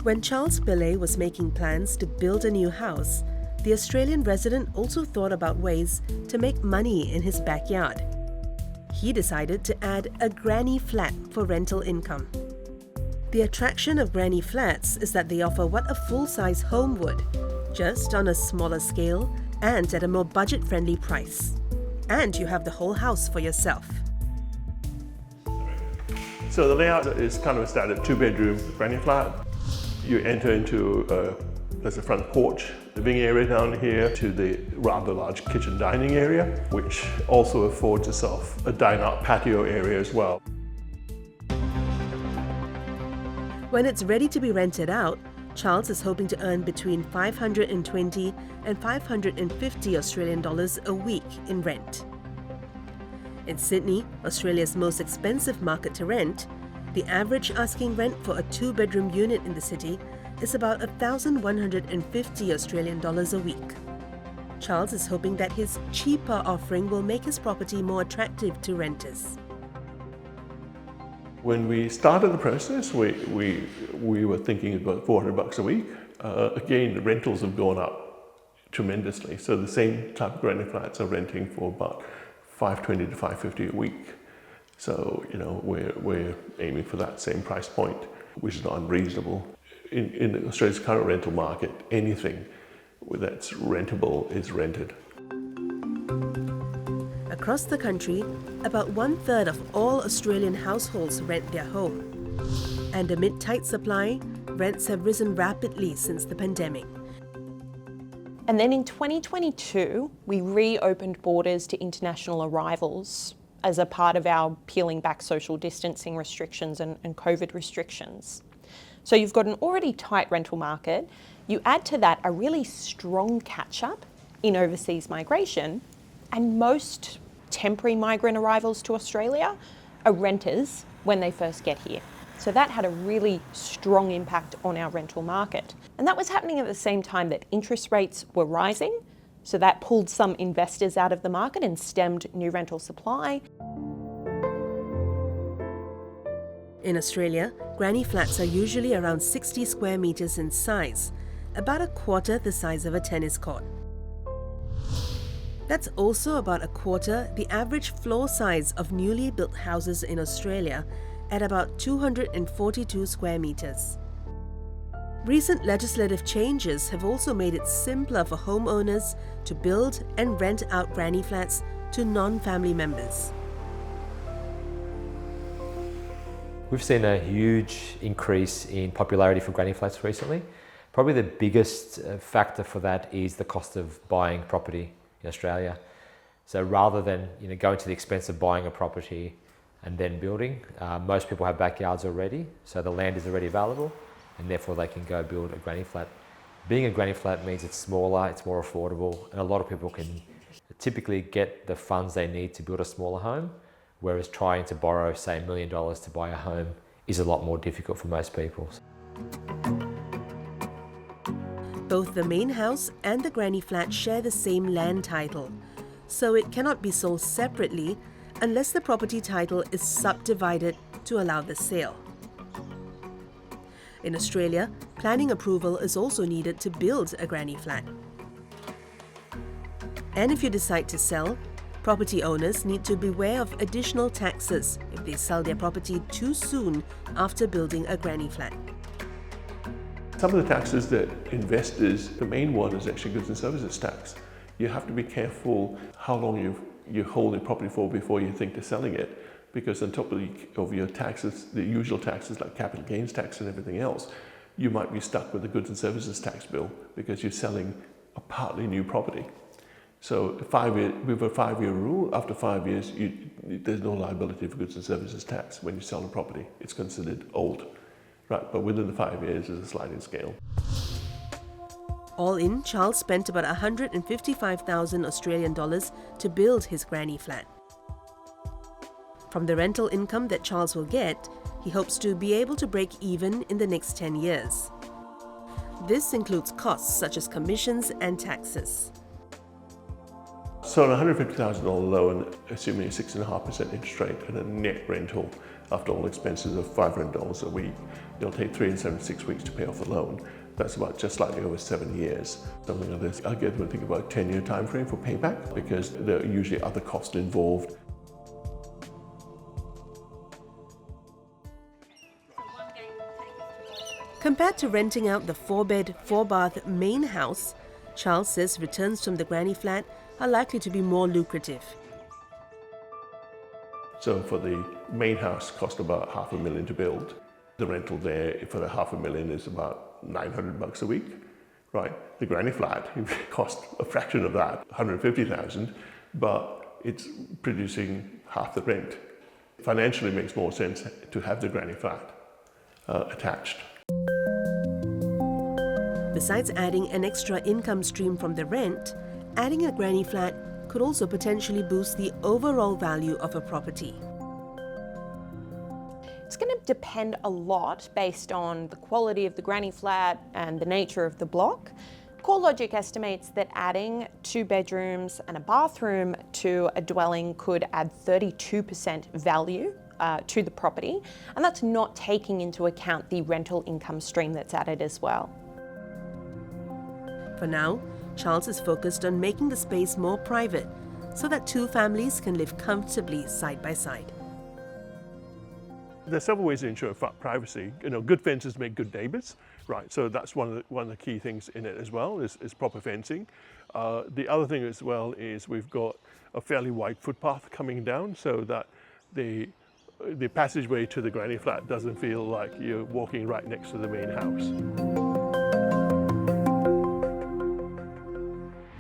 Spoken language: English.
When Charles Pillay was making plans to build a new house, the Australian resident also thought about ways to make money in his backyard. He decided to add a granny flat for rental income. The attraction of granny flats is that they offer what a full-size home would, just on a smaller scale and at a more budget-friendly price. And you have the whole house for yourself. So the layout is kind of a standard two-bedroom granny flat. You enter into there's a front porch, living area down here, to the rather large kitchen dining area, which also affords itself a dine-out patio area as well. When it's ready to be rented out, Charles is hoping to earn between 520 and 550 Australian dollars a week in rent. In Sydney, Australia's most expensive market to rent, the average asking rent for a two-bedroom unit in the city is about 1,150 Australian dollars a week. Charles is hoping that his cheaper offering will make his property more attractive to renters. When we started the process, we were thinking about $400 a week. Again, the rentals have gone up tremendously. So the same type of granny flats are renting for about $520 to $550 a week. So, we're aiming for that same price point, which is not unreasonable. In Australia's current rental market, anything that's rentable is rented. Across the country, about 1/3 of all Australian households rent their home. And amid tight supply, rents have risen rapidly since the pandemic. And then in 2022, we reopened borders to international arrivals as a part of our peeling back social distancing restrictions and COVID restrictions. So you've got an already tight rental market. You add to that a really strong catch-up in overseas migration, and most temporary migrant arrivals to Australia are renters when they first get here. So that had a really strong impact on our rental market. And that was happening at the same time that interest rates were rising. So that pulled some investors out of the market and stemmed new rental supply. In Australia, granny flats are usually around 60 square meters in size, about a quarter the size of a tennis court. That's also about a quarter the average floor size of newly built houses in Australia, at about 242 square meters. Recent legislative changes have also made it simpler for homeowners to build and rent out granny flats to non-family members. We've seen a huge increase in popularity for granny flats recently. Probably the biggest factor for that is the cost of buying property in Australia. So rather than going to the expense of buying a property and then building, most people have backyards already, so the land is already available, and therefore they can go build a granny flat. Being a granny flat means it's smaller, it's more affordable, and a lot of people can typically get the funds they need to build a smaller home, whereas trying to borrow, say, $1 million to buy a home is a lot more difficult for most people. Both the main house and the granny flat share the same land title, so it cannot be sold separately unless the property title is subdivided to allow the sale. In Australia, planning approval is also needed to build a granny flat. And if you decide to sell, property owners need to beware of additional taxes if they sell their property too soon after building a granny flat. Some of the taxes that investors, the main one is actually goods and services tax. You have to be careful how long you hold a property for before you think to selling it, because on top of your taxes, the usual taxes like capital gains tax and everything else, you might be stuck with the goods and services tax bill because you're selling a partly new property. So we have a 5-year rule. After 5 years, there's no liability for goods and services tax when you sell a property. It's considered old. Right, but within the 5 years, there's a sliding scale. All in, Charles spent about 155,000 Australian dollars to build his granny flat. From the rental income that Charles will get, he hopes to be able to break even in the next 10 years. This includes costs such as commissions and taxes. So on a $150,000 loan, assuming a 6.5% interest rate and a net rental after all expenses of $500 a week, it'll take 376 weeks to pay off the loan. That's about just slightly over 7 years. Something like this, I get them to think about a 10-year time frame for payback because there are usually other costs involved. Compared to renting out the 4-bed, 4-bath main house, Charles says returns from the granny flat are likely to be more lucrative. So for the main house, cost about $500,000 to build. The rental there for the $500,000 is about $900 a week, right? The granny flat cost a fraction of that, $150,000, but it's producing half the rent. Financially, it makes more sense to have the granny flat attached. Besides adding an extra income stream from the rent, adding a granny flat could also potentially boost the overall value of a property. It's going to depend a lot based on the quality of the granny flat and the nature of the block. CoreLogic estimates that adding 2 bedrooms and a bathroom to a dwelling could add 32% value to the property, and that's not taking into account the rental income stream that's added as well. For now, Charles is focused on making the space more private so that 2 families can live comfortably side by side. There's several ways to ensure privacy. Good fences make good neighbors, right? So that's one of the key things in it as well is proper fencing. The other thing as well is we've got a fairly wide footpath coming down so that the passageway to the granny flat doesn't feel like you're walking right next to the main house.